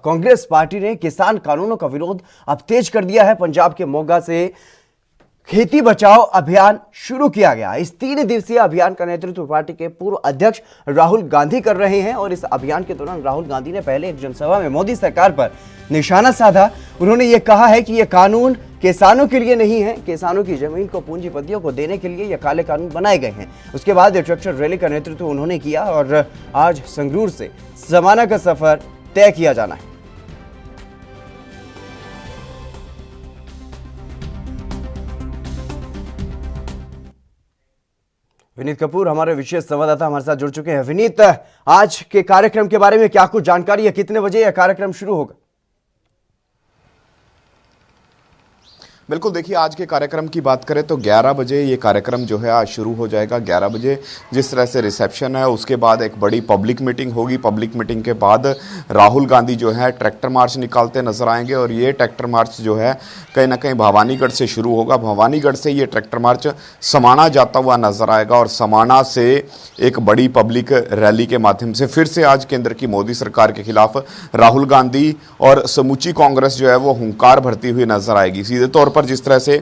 Congress party ने किसान कानूनों का विरोध अब तेज कर दिया है। पंजाब के मोगा से खेती बचाओ अभियान शुरू किया गया। इस 3 दिवसीय अभियान का नेतृत्व पार्टी के पूर्व अध्यक्ष राहुल गांधी कर रहे हैं और इस अभियान के दौरान राहुल गांधी ने पहले एक जनसभा में मोदी सरकार पर निशाना साधा। उन्होंने ये कहा है कि यह कानून किसानों के लिए नहीं है, किसानों की जमीन को पूंजीपतियों को देने के लिए यह काले कानून बनाए गए हैं। उसके बाद ये ट्रैक्टर रैली का नेतृत्व उन्होंने किया और आज संगरूर से समाना का सफर तय किया जाना है। विनीत कपूर हमारे विशेष संवाददाता हमारे साथ जुड़ चुके हैं। विनीत, आज के कार्यक्रम के बारे में क्या कुछ जानकारी है? कितने बजे यह कार्यक्रम शुरू होगा? बिल्कुल, देखिए आज के कार्यक्रम की बात करें तो 11 बजे ये कार्यक्रम जो है आज शुरू हो जाएगा। 11 बजे जिस तरह से रिसेप्शन है, उसके बाद एक बड़ी पब्लिक मीटिंग होगी। पब्लिक मीटिंग के बाद राहुल गांधी जो है ट्रैक्टर मार्च निकालते नजर आएंगे और ये ट्रैक्टर मार्च जो है कहीं ना कहीं भवानीगढ़ से शुरू होगा। भवानीगढ़ से ये ट्रैक्टर मार्च समाना जाता हुआ नजर आएगा और समाना से एक बड़ी पब्लिक रैली के माध्यम से फिर से आज केंद्र की मोदी सरकार के खिलाफ राहुल गांधी और समूची कांग्रेस जो है वो हुंकार भरती हुई नजर आएगी। सीधे तौर पर जिस तरह से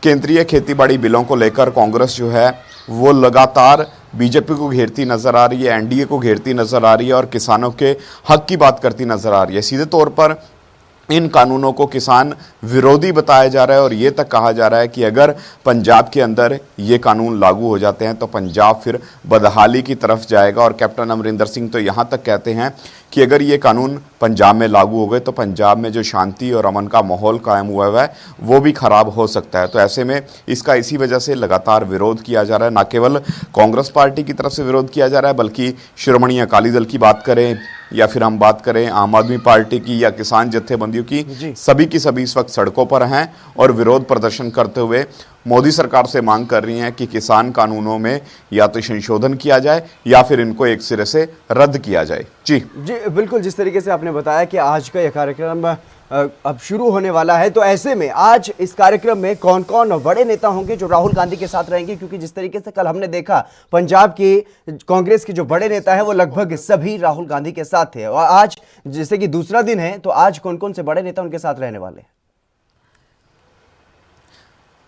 केंद्रीय खेतीबाड़ी बिलों को लेकर कांग्रेस जो है वो लगातार बीजेपी को घेरती नजर आ रही है, एनडीए को घेरती नजर आ रही है और किसानों के हक की बात करती नजर आ रही है। सीधे तौर पर इन कानूनों को किसान विरोधी बताया जा रहा है और ये तक कहा जा रहा है कि अगर पंजाब के अंदर ये कानून लागू हो जाते हैं तो पंजाब फिर बदहाली की तरफ जाएगा। और कैप्टन अमरिंदर सिंह तो यहाँ तक कहते हैं कि अगर ये कानून पंजाब में लागू हो गए तो पंजाब में जो शांति और अमन का माहौल कायम हुआ है वो भी खराब हो सकता है। तो ऐसे में इसका इसी वजह से लगातार विरोध किया जा रहा है। न केवल कांग्रेस पार्टी की तरफ से विरोध किया जा रहा है बल्कि शिरोमणि अकाली दल की बात करें या फिर हम बात करें आम आदमी पार्टी की या किसान जत्थेबंदियों की, सभी की सभी इस वक्त सड़कों पर हैं और विरोध प्रदर्शन करते हुए मोदी सरकार से मांग कर रही हैं कि किसान कानूनों में या तो संशोधन किया जाए या फिर इनको एक सिरे से रद्द किया जाए। जी बिल्कुल, जिस तरीके से आपने बताया कि आज का यह कार्यक्रम अब शुरू होने वाला है, तो ऐसे में आज इस कार्यक्रम में कौन कौन बड़े नेता होंगे जो राहुल गांधी के साथ रहेंगे? क्योंकि जिस तरीके से कल हमने देखा पंजाब की कांग्रेस के जो बड़े नेता है वो लगभग सभी राहुल गांधी के साथ थे और आज जैसे कि दूसरा दिन है तो आज कौन कौन से बड़े नेता उनके साथ रहने वाले हैं?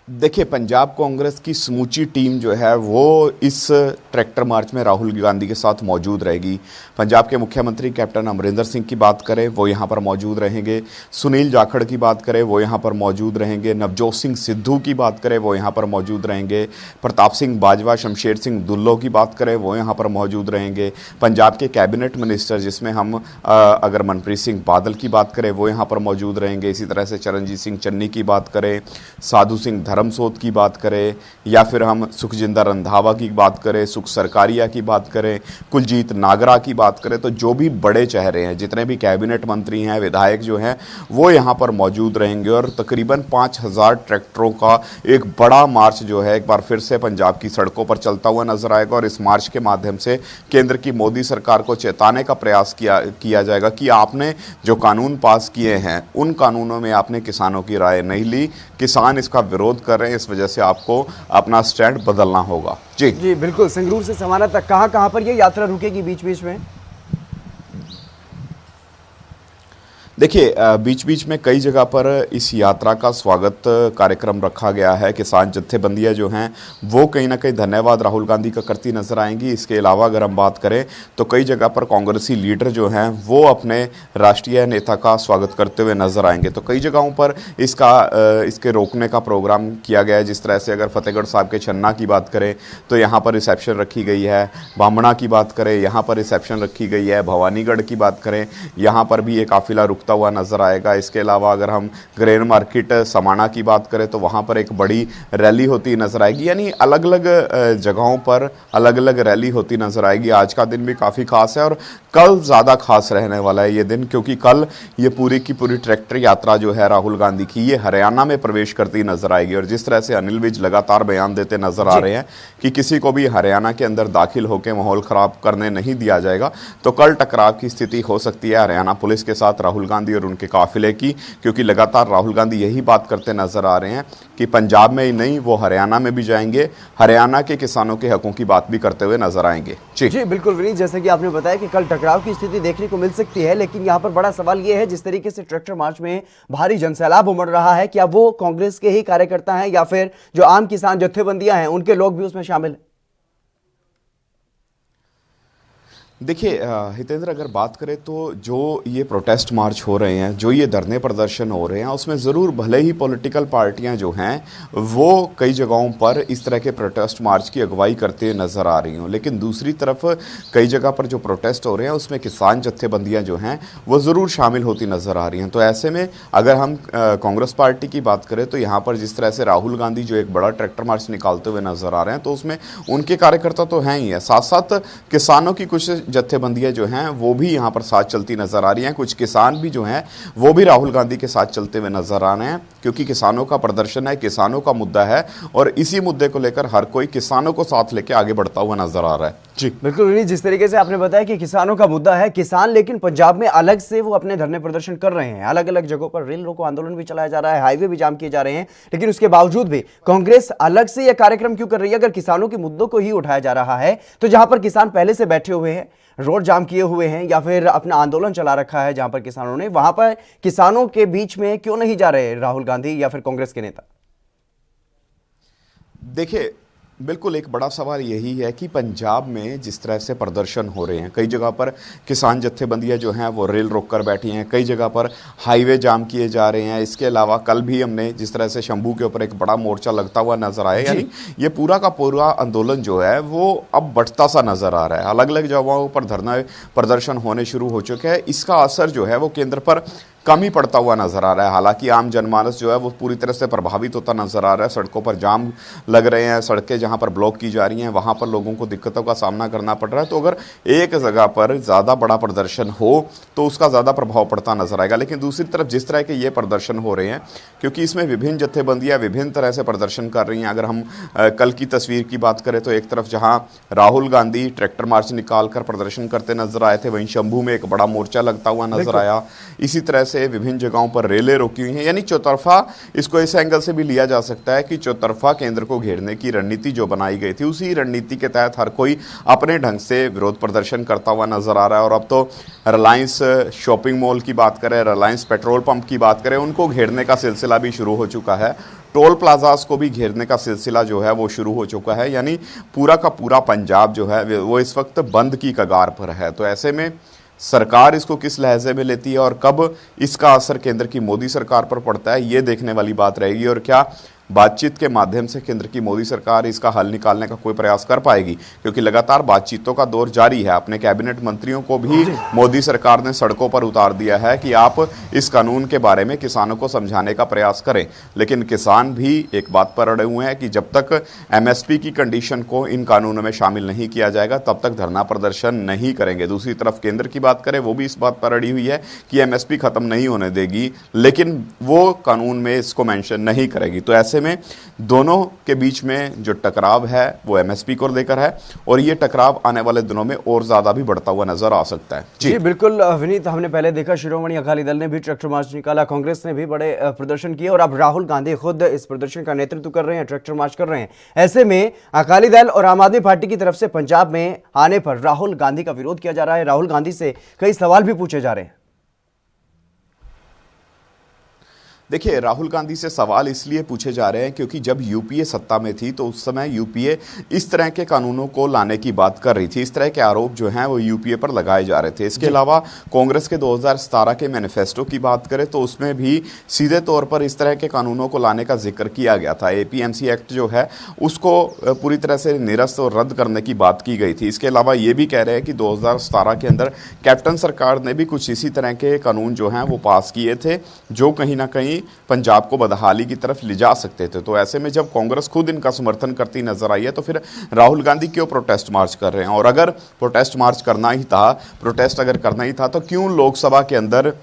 देखिए, पंजाब कांग्रेस की समूची टीम जो है वो इस ट्रैक्टर मार्च में राहुल गांधी के साथ मौजूद रहेगी। पंजाब के मुख्यमंत्री कैप्टन अमरिंदर सिंह की बात करें वो यहाँ पर मौजूद रहेंगे। सुनील जाखड़ की बात करें वो यहाँ पर मौजूद रहेंगे। नवजोत सिंह सिद्धू की बात करें वो यहाँ पर मौजूद रहेंगे। प्रताप सिंह बाजवा, शमशेर सिंह दुल्लो की बात करें वो यहाँ पर मौजूद रहेंगे। पंजाब के कैबिनेट मिनिस्टर जिसमें हम अगर मनप्रीत सिंह बादल की बात करें वो यहाँ पर मौजूद रहेंगे। इसी तरह से चरणजीत सिंह चन्नी की बात करें, साधु सिंह धर्मसोत की बात करें या फिर हम सुखजिंदर रंधावा की बात करें, सुख सरकारिया की बात करें, कुलजीत नागरा की बात करें, तो जो भी बड़े चेहरे हैं, जितने भी कैबिनेट मंत्री हैं, विधायक जो हैं वो यहाँ पर मौजूद रहेंगे और तकरीबन 5000 ट्रैक्टरों का एक बड़ा मार्च जो है एक बार फिर से पंजाब की सड़कों पर चलता हुआ नजर आएगा। और इस मार्च के माध्यम से केंद्र की मोदी सरकार को चेताने का प्रयास किया जाएगा कि आपने जो कानून पास किए हैं उन कानूनों में आपने किसानों की राय नहीं ली, किसान इसका विरोध कर रहे हैं, इस वजह से आपको अपना स्टैंड बदलना होगा। जी बिल्कुल, संगरूर से समाना तक कहां पर ये यात्रा रुकेगी बीच बीच में? देखिए, बीच बीच में कई जगह पर इस यात्रा का स्वागत कार्यक्रम रखा गया है। किसान जत्थेबंदियां जो हैं वो कहीं ना कहीं धन्यवाद राहुल गांधी का करती नजर आएंगी। इसके अलावा अगर हम बात करें तो कई जगह पर कांग्रेसी लीडर जो हैं वो अपने राष्ट्रीय नेता का स्वागत करते हुए नजर आएंगे। तो कई जगहों पर इसके रोकने का प्रोग्राम किया गया है। जिस तरह से अगर फतेहगढ़ साहब के छन्ना की बात करें तो यहाँ पर रिसेप्शन रखी गई है। बामणा की बात करें यहाँ पर रिसेप्शन रखी गई है। भवानीगढ़ की बात करें यहाँ पर भी ये काफिला हुआ नजर आएगा। इसके अलावा अगर हम ग्रेन मार्केट समाना की बात करें तो वहां पर एक बड़ी रैली होती नजर आएगी। यानी अलग अलग जगहों पर अलग अलग रैली होती नजर आएगी। आज का दिन भी काफ़ी खास है और कल ज़्यादा खास रहने वाला है ये दिन, क्योंकि कल ये पूरी की पूरी ट्रैक्टर यात्रा जो है राहुल गांधी की ये हरियाणा में प्रवेश करती नजर आएगी। और जिस तरह से अनिल विज लगातार बयान देते नजर आ रहे हैं कि किसी को भी हरियाणा के अंदर दाखिल होकर माहौल खराब करने नहीं दिया जाएगा, तो कल टकराव की स्थिति हो सकती है हरियाणा पुलिस के साथ राहुल गांधी और उनके काफिले की, क्योंकि लगातार राहुल गांधी यही बात करते नजर आ रहे हैं कि पंजाब में ही नहीं, वो हरियाणा में भी जाएंगे, हरियाणा के किसानों के हकों की बात भी करते हुए नजर आएंगे। जी बिल्कुल विनीत, जैसे कि आपने बताया कि कल टकराव की स्थिति देखने को मिल सकती है, लेकिन यहाँ पर बड़ा सवाल यह है जिस तरीके से ट्रैक्टर मार्च में भारी जनसैलाब उमड़ रहा है, क्या वो कांग्रेस के ही कार्यकर्ता हैं या फिर जो आम किसान जत्थेबंदियां हैं उनके लोग भी उसमें शामिल हैं? देखिए हितेंद्र, अगर बात करें तो जो ये प्रोटेस्ट मार्च हो रहे हैं, जो ये धरने प्रदर्शन हो रहे हैं, उसमें ज़रूर भले ही पॉलिटिकल पार्टियां जो हैं वो कई जगहों पर इस तरह के प्रोटेस्ट मार्च की अगुवाई करते हुए नज़र आ रही हों, लेकिन दूसरी तरफ कई जगह पर जो प्रोटेस्ट हो रहे हैं उसमें किसान जत्थेबंदियां जो हैं वो ज़रूर शामिल होती नज़र आ रही हैं। तो ऐसे में अगर हम कांग्रेस पार्टी की बात करें तो यहाँ पर जिस तरह से राहुल गांधी जो एक बड़ा ट्रैक्टर मार्च निकालते हुए नज़र आ रहे हैं, तो उसमें उनके कार्यकर्ता तो हैं ही है, साथ साथ किसानों की कुछ जत्थेबंदियां जो हैं वो भी यहां पर साथ चलती नजर आ रही हैं। कुछ किसान भी जो हैं वो भी राहुल गांधी के साथ चलते हुए नजर आ रहे हैं, क्योंकि किसानों का प्रदर्शन है, किसानों का मुद्दा है और इसी मुद्दे को लेकर हर कोई किसानों को साथ लेकर आगे बढ़ता हुआ नजर आ रहा है। जी बिल्कुल, जिस तरीके से आपने बताया कि किसानों का मुद्दा है, किसान लेकिन पंजाब में अलग से वो अपने धरने प्रदर्शन कर रहे हैं, अलग अलग जगहों पर रेल रोको आंदोलन भी चलाया जा रहा है, हाईवे भी जाम किए जा रहे हैं, लेकिन उसके बावजूद भी कांग्रेस अलग से यह कार्यक्रम क्यों कर रही है? अगर किसानों के मुद्दों को ही उठाया जा रहा है तो जहां पर किसान पहले से बैठे हुए हैं, रोड जाम किए हुए हैं या फिर अपना आंदोलन चला रखा है जहां पर किसानों ने, वहां पर किसानों के बीच में क्यों नहीं जा रहे राहुल गांधी या फिर कांग्रेस के नेता? देखिए, बिल्कुल एक बड़ा सवाल यही है कि पंजाब में जिस तरह से प्रदर्शन हो रहे हैं, कई जगह पर किसान जत्थेबंदियां जो हैं वो रेल रोक कर बैठी हैं, कई जगह पर हाईवे जाम किए जा रहे हैं। इसके अलावा कल भी हमने जिस तरह से शंभू के ऊपर एक बड़ा मोर्चा लगता हुआ नजर आया, यानी ये पूरा का पूरा आंदोलन जो है वो अब बढ़ता सा नजर आ रहा है। अलग अलग जगहों पर धरना प्रदर्शन होने शुरू हो चुके हैं। इसका असर जो है वो केंद्र पर कम ही पड़ता हुआ नजर आ रहा है। हालांकि आम जनमानस जो है वो पूरी तरह से प्रभावित होता नजर आ रहा है, सड़कों पर जाम लग रहे हैं, सड़कें जहां पर ब्लॉक की जा रही हैं वहां पर लोगों को दिक्कतों का सामना करना पड़ रहा है। तो अगर एक जगह पर ज़्यादा बड़ा प्रदर्शन हो तो उसका ज़्यादा प्रभाव पड़ता नजर आएगा। लेकिन दूसरी तरफ जिस तरह के ये प्रदर्शन हो रहे हैं, क्योंकि इसमें विभिन्न जत्थेबंदियाँ विभिन्न तरह से प्रदर्शन कर रही हैं। अगर हम कल की तस्वीर की बात करें तो एक तरफ जहाँ राहुल गांधी ट्रैक्टर मार्च निकाल कर प्रदर्शन करते नजर आए थे, वहीं शंभू में एक बड़ा मोर्चा लगता हुआ नजर आया। इसी तरह से विभिन्न जगहों पर रेलें रोकी हुई हैं, यानी चौतरफा, इसको इस एंगल से भी लिया जा सकता है कि चौतरफा केंद्र को घेरने की रणनीति जो बनाई गई थी, उसी रणनीति के तहत हर कोई अपने ढंग से विरोध प्रदर्शन करता हुआ नजर आ रहा है। और अब तो रिलायंस शॉपिंग मॉल की बात करें, रिलायंस पेट्रोल पंप की बात करें, उनको घेरने का सिलसिला भी शुरू हो चुका है। टोल प्लाजास को भी घेरने का सिलसिला जो है वो शुरू हो चुका है। यानी पूरा का पूरा पंजाब जो है वो इस वक्त बंद की कगार पर है। तो ऐसे में सरकार इसको किस लहजे में लेती है और कब इसका असर केंद्र की मोदी सरकार पर पड़ता है, ये देखने वाली बात रहेगी। और क्या बातचीत के माध्यम से केंद्र की मोदी सरकार इसका हल निकालने का कोई प्रयास कर पाएगी, क्योंकि लगातार बातचीतों का दौर जारी है। अपने कैबिनेट मंत्रियों को भी मोदी सरकार ने सड़कों पर उतार दिया है कि आप इस कानून के बारे में किसानों को समझाने का प्रयास करें। लेकिन किसान भी एक बात पर अड़े हुए हैं कि जब तक एमएसपी की कंडीशन को इन कानूनों में शामिल नहीं किया जाएगा तब तक धरना प्रदर्शन नहीं करेंगे। दूसरी तरफ केंद्र की बात करें, वो भी इस बात पर अड़ी हुई है कि एमएसपी खत्म नहीं होने देगी, लेकिन वो कानून में इसको मेंशन नहीं करेगी। तो ऐसे में दोनों के बीच में जो टकराव है वो एमएसपी को लेकर है और ये टकराव आने वाले दिनों में और ज्यादा भी बढ़ता हुआ नजर आ सकता है। जी बिल्कुल विनीत, हमने पहले देखा शिरोमणि अकाली दल ने भी ट्रैक्टर मार्च निकाला, कांग्रेस ने भी बड़े प्रदर्शन किए और अब राहुल गांधी खुद इस प्रदर्शन का नेतृत्व कर रहे हैं, ट्रैक्टर मार्च कर रहे हैं। ऐसे में अकाली दल और आम आदमी पार्टी की तरफ से पंजाब में आने पर राहुल गांधी का विरोध किया जा रहा है, राहुल गांधी से कई सवाल भी पूछे जा रहे हैं। देखिए, राहुल गांधी से सवाल इसलिए पूछे जा रहे हैं क्योंकि जब यूपीए सत्ता में थी तो उस समय यूपीए इस तरह के कानूनों को लाने की बात कर रही थी। इस तरह के आरोप जो हैं वो यूपीए पर लगाए जा रहे थे। इसके अलावा कांग्रेस के 2017 के मैनिफेस्टो की बात करें तो उसमें भी सीधे तौर पर इस तरह के कानूनों को लाने का जिक्र किया गया था। एपीएमसी एक्ट जो है उसको पूरी तरह से निरस्त और रद्द करने की बात की गई थी। इसके अलावा ये भी कह रहे हैं कि 2017 के अंदर कैप्टन सरकार ने भी कुछ इसी तरह के कानून जो हैं वो पास किए थे जो कहीं ना कहीं पंजाब को बदहाली की तरफ ले जा सकते थे। तो ऐसे में जब कांग्रेस खुद इनका समर्थन करती नजर आई है तो फिर राहुल गांधी क्यों प्रोटेस्ट मार्च कर रहे हैं? और अगर प्रोटेस्ट मार्च करना ही था, प्रोटेस्ट अगर करना ही था तो क्यों लोकसभा के अंदर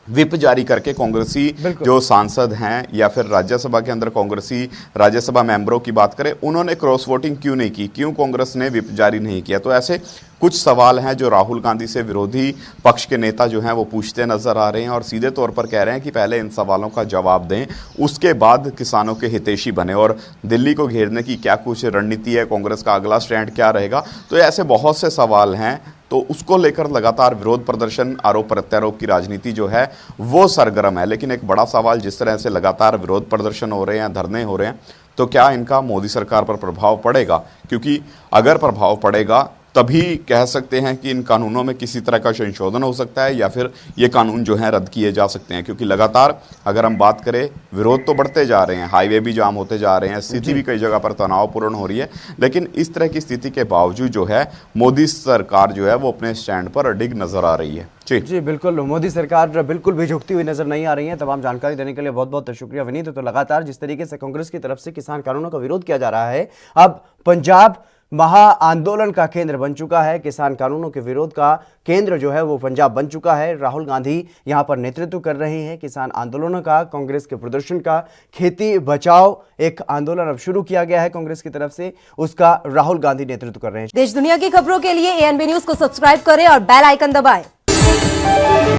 विप जारी करके कांग्रेसी जो सांसद हैं या फिर राज्यसभा के अंदर कांग्रेसी राज्यसभा मेंबरों की बात करें, उन्होंने क्रॉस वोटिंग क्यों नहीं की, क्यों कांग्रेस ने विप जारी नहीं किया। तो ऐसे कुछ सवाल हैं जो राहुल गांधी से विरोधी पक्ष के नेता जो हैं वो पूछते नजर आ रहे हैं और सीधे तौर पर कह रहे हैं कि पहले इन सवालों का जवाब दें, उसके बाद किसानों के हितैषी बने। और दिल्ली को घेरने की क्या कुछ रणनीति है, कांग्रेस का अगला स्टैंड क्या रहेगा, तो ऐसे बहुत से सवाल हैं। तो उसको लेकर लगातार विरोध प्रदर्शन, आरोप प्रत्यारोप की राजनीति जो है वो सरगर्म है। लेकिन एक बड़ा सवाल, जिस तरह से लगातार विरोध प्रदर्शन हो रहे हैं, धरने हो रहे हैं, तो क्या इनका मोदी सरकार पर प्रभाव पड़ेगा? क्योंकि अगर प्रभाव पड़ेगा तभी कह सकते हैं कि इन कानूनों में किसी तरह का संशोधन हो सकता है या फिर ये कानून जो हैं रद्द किए जा सकते हैं। क्योंकि लगातार अगर हम बात करें, विरोध तो बढ़ते जा रहे हैं, हाईवे भी जाम होते जा रहे हैं, स्थिति भी कई जगह पर तनावपूर्ण हो रही है। लेकिन इस तरह की स्थिति के बावजूद जो है मोदी सरकार जो है वो अपने स्टैंड पर अडिग नजर आ रही है। जी बिल्कुल, मोदी सरकार बिल्कुल भी झुकती हुई नजर नहीं आ रही है। तमाम जानकारी देने के लिए बहुत बहुत शुक्रिया विनीत। तो लगातार जिस तरीके से कांग्रेस की तरफ से किसान कानूनों का विरोध किया जा रहा है, अब पंजाब महा आंदोलन का केंद्र बन चुका है। किसान कानूनों के विरोध का केंद्र जो है वो पंजाब बन चुका है। राहुल गांधी यहां पर नेतृत्व कर रहे हैं किसान आंदोलनों का, कांग्रेस के प्रदर्शन का। खेती बचाओ एक आंदोलन अब शुरू किया गया है कांग्रेस की तरफ से, उसका राहुल गांधी नेतृत्व कर रहे हैं। देश दुनिया की खबरों के लिए ANB न्यूज को सब्सक्राइब करें और बेल आइकन दबाएं।